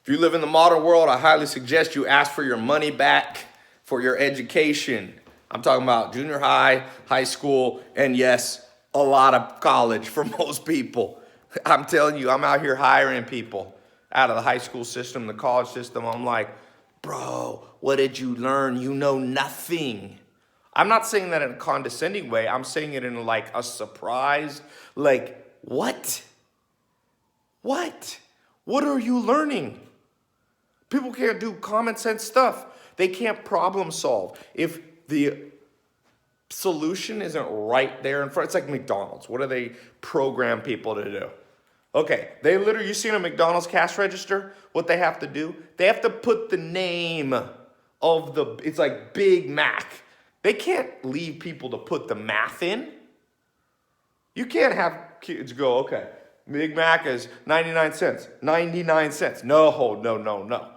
If you live in the modern world, I highly suggest you ask for your money back for your education. I'm talking about junior high, high school, and yes, a lot of college for most people. I'm telling you, I'm out here hiring people out of the high school system, the college system. I'm like, bro, what did you learn? You know nothing. I'm not saying that in a condescending way. I'm saying it in like a surprise, like, what? What? What are you learning? People can't do common sense stuff. They can't problem solve. If the solution isn't right there in front, it's like McDonald's. What do they program people to do? Okay, they literally, you seen a McDonald's cash register? What they have to do? They have to put the name of it's like Big Mac. They can't leave people to put the math in. You can't have kids go, okay, Big Mac is 99 cents, 99 cents. No.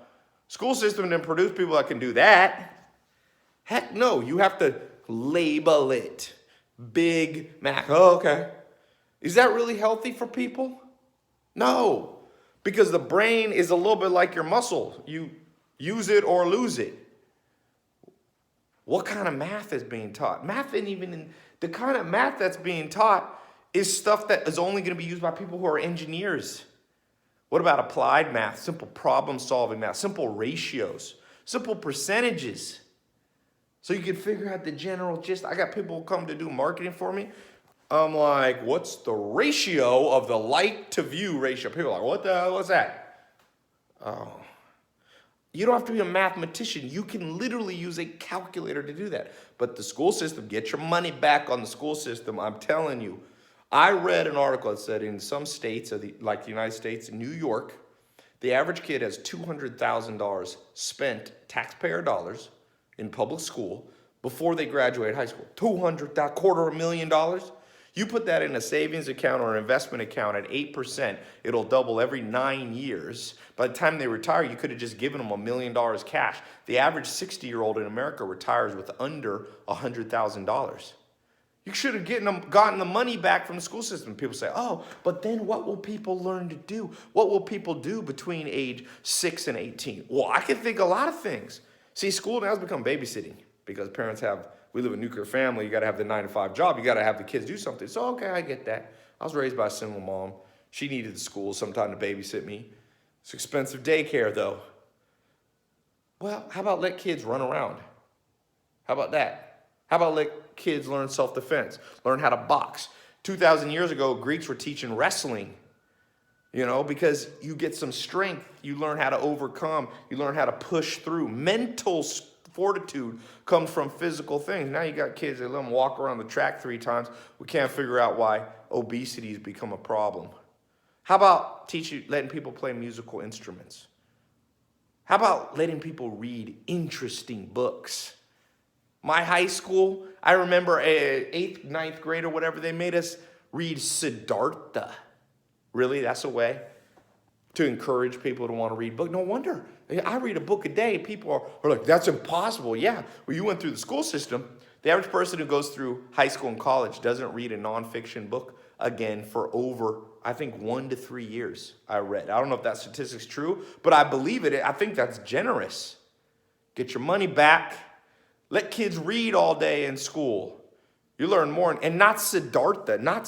School system didn't produce people that can do that. Heck no, you have to label it. Big Mac, oh, okay. Is that really healthy for people? No, because the brain is a little bit like your muscle. You use it or lose it. What kind of math is being taught? Math ain't even, the kind of math that's being taught is stuff that is only going to be used by people who are engineers. What about applied math, simple problem solving math, simple ratios, simple percentages? So you can figure out the general gist. I got people who come to do marketing for me. I'm like, what's the ratio of the light to view ratio? People are like, what the hell is that? Oh. You don't have to be a mathematician. You can literally use a calculator to do that. But the school system, get your money back on the school system. I'm telling you. I read an article that said in some states, like the United States, New York, the average kid has $200,000 spent, taxpayer dollars, in public school before they graduate high school. $250,000. You put that in a savings account or an investment account at 8%, it'll double every 9 years. By the time they retire, you could have just given them $1 million cash. The average 60-year-old in America retires with under $100,000. You should have gotten the money back from the school system. People say, oh, but then what will people learn to do? What will people do between age 6 and 18? Well, I can think a lot of things. See, school now has become babysitting because we live in a nuclear family. You got to have the 9-to-5 job. You got to have the kids do something. So, okay, I get that. I was raised by a single mom. She needed the school sometime to babysit me. It's expensive daycare, though. Well, how about let kids run around? How about that? How about let kids learn self-defense, learn how to box? 2,000 years ago, Greeks were teaching wrestling, because you get some strength. You learn how to overcome. You learn how to push through. Mental fortitude comes from physical things. Now you got kids, they let them walk around the track 3 times. We can't figure out why obesity has become a problem. How about letting people play musical instruments? How about letting people read interesting books? My high school, I remember 8th, 9th grade or whatever, they made us read Siddhartha. Really, that's a way to encourage people to want to read books. No wonder. I read a book a day. People are like, that's impossible. Yeah, well, you went through the school system. The average person who goes through high school and college doesn't read a nonfiction book again for over, I think, 1 to 3 years, I read. I don't know if that statistic's true, but I believe it. I think that's generous. Get your money back. Let kids read all day in school. You learn more. And not Siddhartha, not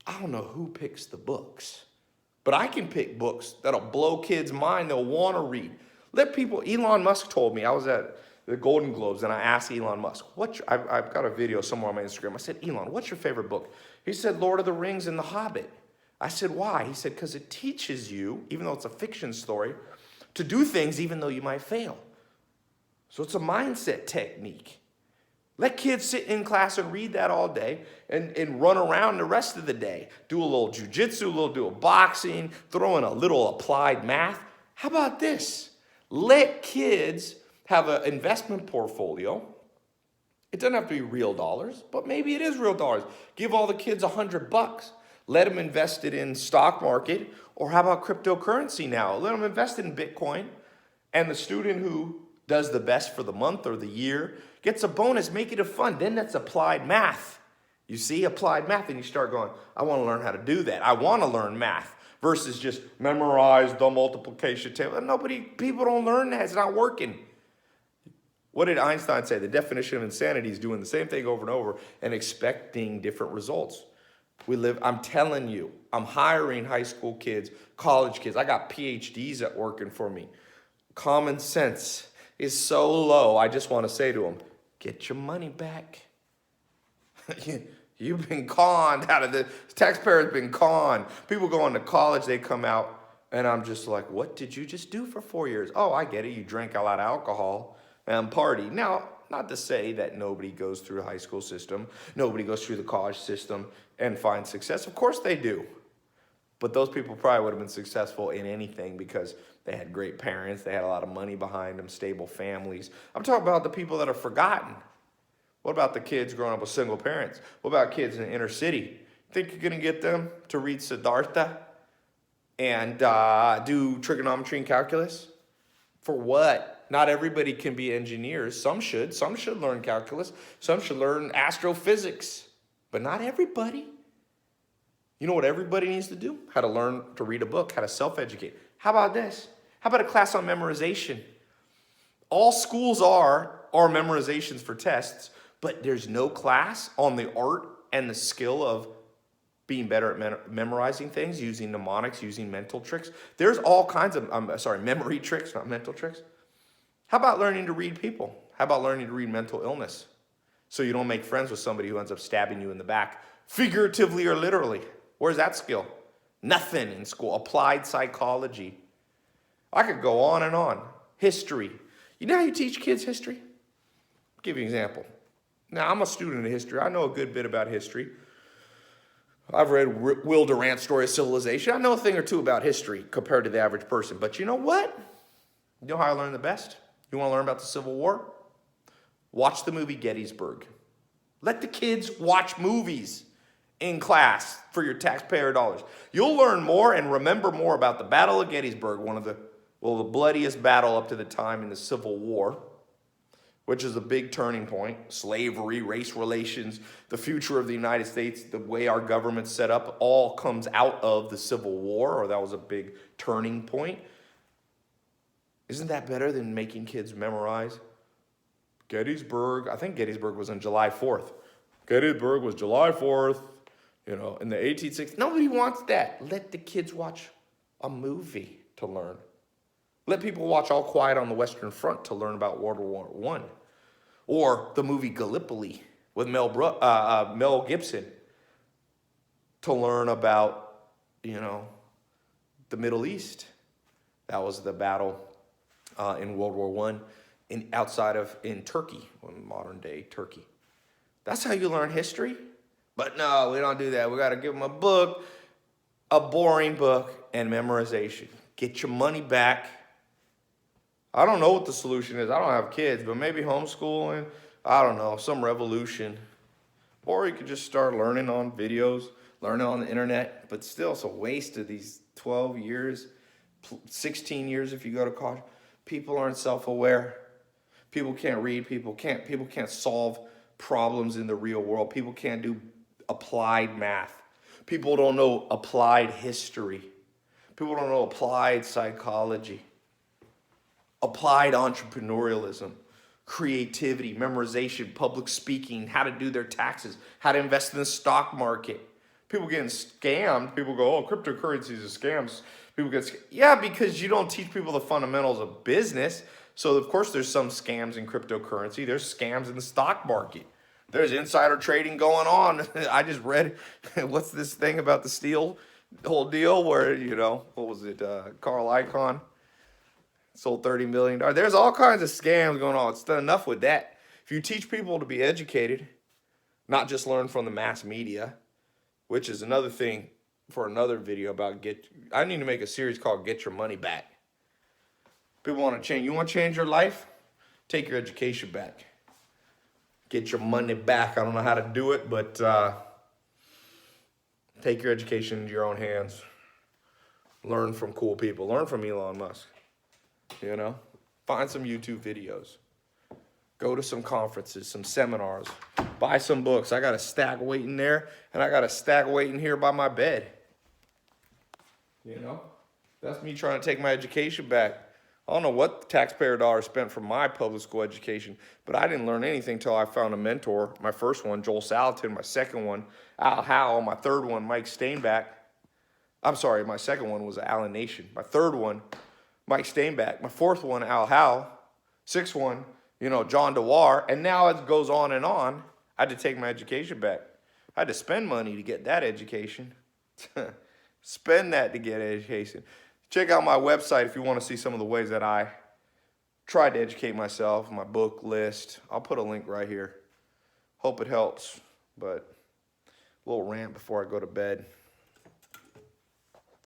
I don't know who picks the books, but I can pick books that'll blow kids' mind. They'll want to read. Let people, Elon Musk told me, I was at the Golden Globes and I asked Elon Musk, I've got a video somewhere on my Instagram. I said, Elon, what's your favorite book? He said, Lord of the Rings and The Hobbit. I said, why? He said, because it teaches you, even though it's a fiction story, to do things even though you might fail. So it's a mindset technique. Let kids sit in class and read that all day and run around the rest of the day. Do a little jujitsu, do a little boxing, throw in a little applied math. How about this? Let kids have an investment portfolio. It doesn't have to be real dollars, but maybe it is real dollars. Give all the kids $100. Let them invest it in stock market, or how about cryptocurrency now? Let them invest in Bitcoin, and the student who does the best for the month or the year gets a bonus. Make it a fun. Then that's applied math. You see, applied math, and you start going, I want to learn how to do that. I want to learn math versus just memorize the multiplication table. People don't learn that. It's not working. What did Einstein say? The definition of insanity is doing the same thing over and over and expecting different results. I'm telling you, I'm hiring high school kids, college kids. I got PhDs at working for me. Common sense is so low. I just want to say to them, get your money back. You've been conned out of the taxpayer's been conned. People going to college, they come out, and I'm just like, what did you just do for 4 years? Oh, I get it. You drank a lot of alcohol and party. Now, not to say that nobody goes through the high school system, nobody goes through the college system and finds success. Of course they do. But those people probably would have been successful in anything because they had great parents, they had a lot of money behind them, stable families. I'm talking about the people that are forgotten. What about the kids growing up with single parents? What about kids in the inner city? Think you're going to get them to read Siddhartha and do trigonometry and calculus? For what? Not everybody can be engineers. Some should. Some should learn calculus. Some should learn astrophysics. But not everybody. You know what everybody needs to do? How to learn to read a book, how to self-educate. How about this? How about a class on memorization? All schools are memorizations for tests, but there's no class on the art and the skill of being better at memorizing things, using mnemonics, using mental tricks. There's all kinds of, memory tricks, not mental tricks. How about learning to read people? How about learning to read mental illness? So you don't make friends with somebody who ends up stabbing you in the back, figuratively or literally. Where's that skill? Nothing in school. Applied psychology. I could go on and on. History. You know how you teach kids history? I'll give you an example. Now, I'm a student of history. I know a good bit about history. I've read Will Durant's Story of Civilization. I know a thing or two about history compared to the average person. But you know what? You know how I learned the best? You want to learn about the Civil War? Watch the movie Gettysburg. Let the kids watch movies in class for your taxpayer dollars. You'll learn more and remember more about the Battle of Gettysburg, one of the bloodiest battle up to the time in the Civil War, which is a big turning point. Slavery, race relations, the future of the United States, the way our government's set up, all comes out of the Civil War, or that was a big turning point. Isn't that better than making kids memorize? Gettysburg, I think Gettysburg was on July 4th. Gettysburg was July 4th, in the 1860s. Nobody wants that. Let the kids watch a movie to learn. Let people watch All Quiet on the Western Front to learn about World War I. Or the movie Gallipoli with Mel Gibson to learn about, the Middle East. That was the battle in World War I in Turkey, modern day Turkey. That's how you learn history. But no, we don't do that. We got to give them a book, a boring book, and memorization. Get your money back. I don't know what the solution is. I don't have kids, but maybe homeschooling. I don't know, some revolution. Or you could just start learning on videos, learning on the internet. But still, it's a waste of these 12 years, 16 years if you go to college. People aren't self-aware. People can't read. People can't solve problems in the real world. People can't do applied math. People don't know applied history. People don't know applied psychology, applied entrepreneurialism, creativity, memorization, public speaking, how to do their taxes, how to invest in the stock market. People getting scammed. People go, oh, cryptocurrencies are scams. People get scammed. Yeah, because you don't teach people the fundamentals of business. So, of course, there's some scams in cryptocurrency. There's scams in the stock market. There's insider trading going on. I just read, what's this thing about the steel whole deal where, what was it, Carl Icahn sold $30 million. There's all kinds of scams going on. It's done enough with that. If you teach people to be educated, not just learn from the mass media, which is another thing for another video about I need to make a series called Get Your Money Back. People want to change. You want to change your life? Take your education back. Get your money back. I don't know how to do it, but take your education into your own hands. Learn from cool people. Learn from Elon Musk. Find some YouTube videos. Go to some conferences, some seminars. Buy some books. I got a stack waiting there, and I got a stack waiting here by my bed. You know, that's me trying to take my education back. I don't know what taxpayer dollars spent for my public school education, but I didn't learn anything until I found a mentor. My first one, Joel Salatin. My second one, Al Howell. My third one, Mike Stainback. I'm sorry, my second one was Alan Nation. My third one, Mike Stainback. My fourth one, Al Howell. Sixth one, John DeWar. And now it goes on and on. I had to take my education back. I had to spend money to get that education. Spend that to get education. Check out my website if you want to see some of the ways that I tried to educate myself, my book list. I'll put a link right here. Hope it helps, but a little rant before I go to bed.